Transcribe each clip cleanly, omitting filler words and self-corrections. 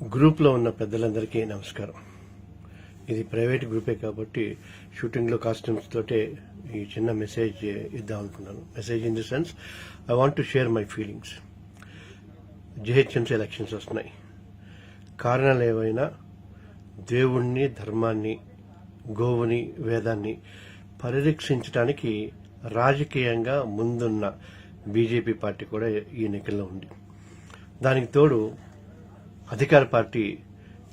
గ్రూప్లో ఉన్న పెద్దలందరికీ నమస్కారం. ఇది ప్రైవేట్ గ్రూపే కాబట్టి షూటింగ్లో కాస్ట్యూమ్స్ తోటే ఈ చిన్న మెసేజ్ ఇద్దాం అనుకున్నాను. Message in the sense I want to share my feelings. GHMC elections వస్తున్నాయి. కారణాలు ఏవైనా దేవుణ్ణి, ధర్మాన్ని, గోవుని, వేదాన్ని పరిరక్షించడానికి రాజకీయంగా ముందున్న బీజేపీ పార్టీ కూడా ఈ ఎన్నికల్లో ఉంది. దానికి తోడు అధికార పార్టీ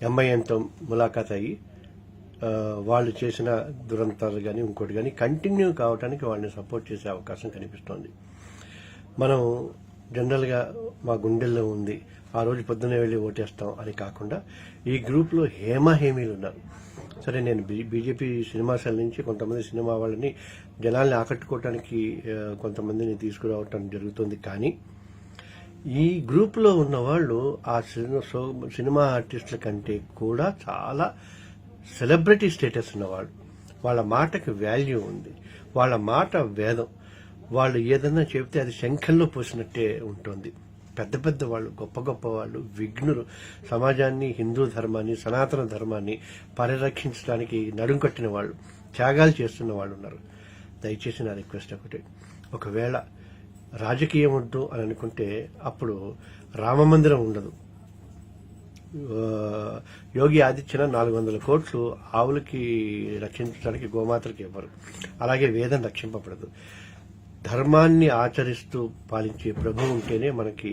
ఎంఐఎంతో ములాఖాత్ అయ్యి వాళ్ళు చేసిన దురంతాలు కానీ ఇంకోటి కానీ కంటిన్యూ కావడానికి వాళ్ళని సపోర్ట్ చేసే అవకాశం కనిపిస్తోంది. మనం జనరల్గా మా గుండెల్లో ఉంది, ఆ రోజు పొద్దున్నే వెళ్ళి ఓటేస్తాం అని కాకుండా ఈ గ్రూప్లో హేమీలు ఉన్నారు. సరే, నేను బీజేపీ సినిమా సెల్ నుంచి కొంతమంది సినిమా వాళ్ళని జనాల్ని ఆకట్టుకోవటానికి కొంతమందిని తీసుకురావటం జరుగుతుంది. కానీ ఈ గ్రూప్లో ఉన్న వాళ్ళు ఆ సినిమా ఆర్టిస్టుల కంటే కూడా చాలా సెలబ్రిటీ స్టేటస్ ఉన్నవాళ్ళు. వాళ్ళ మాటకి వాల్యూ ఉంది, వాళ్ళ మాట వేదం. వాళ్ళు ఏదన్నా చెబితే అది శంఖంలో పోసినట్టే ఉంటుంది. పెద్ద పెద్ద వాళ్ళు, గొప్ప గొప్ప వాళ్ళు, విఘ్నులు, సమాజాన్ని, హిందూ ధర్మాన్ని, సనాతన ధర్మాన్ని పరిరక్షించడానికి నడుం కట్టిన వాళ్ళు, త్యాగాలు చేస్తున్న వాళ్ళు ఉన్నారు. దయచేసి నా రిక్వెస్ట్ ఒకటి, ఒకవేళ రాజకీయం వద్దు అని అనుకుంటే అప్పుడు రామమందిరం ఉండదు. యోగి ఆదిత్యనాథ్ 400 కోట్లు ఆవులకి రక్షించడానికి గోమాతలకి ఇవ్వరు. అలాగే వేదం రక్షింపబడదు. ధర్మాన్ని ఆచరిస్తూ పాలించే ప్రభువు ఉంటేనే మనకి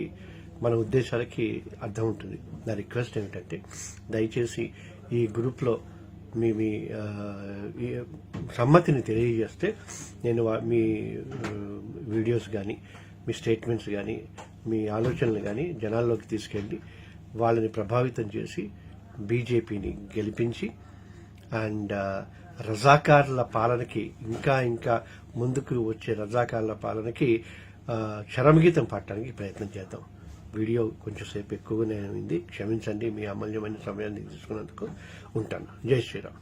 మన ఉద్దేశాలకి అర్థం ఉంటుంది. నా రిక్వెస్ట్ ఏమిటంటే దయచేసి ఈ గ్రూప్లో మీ మీ సమ్మతిని తెలియజేస్తే నేను మీ వీడియోస్ కానీ, మీ స్టేట్మెంట్స్ కానీ, మీ ఆలోచనలు కానీ జనాల్లోకి తీసుకెళ్ళి వాళ్ళని ప్రభావితం చేసి బీజేపీని గెలిపించి అండ్ రజాకార్ల పాలనకి ఇంకా ముందుకు వచ్చే రజాకార్ల పాలనకి చరమగీతం పాడటానికి ప్రయత్నం చేద్దాం. వీడియో కొంచెం సేపు ఎక్కువగానే అయింది, క్షమించండి. మీ అమూల్యమైన సమయాన్ని తీసుకున్నందుకు ఉంటాను. జై శ్రీరామ్.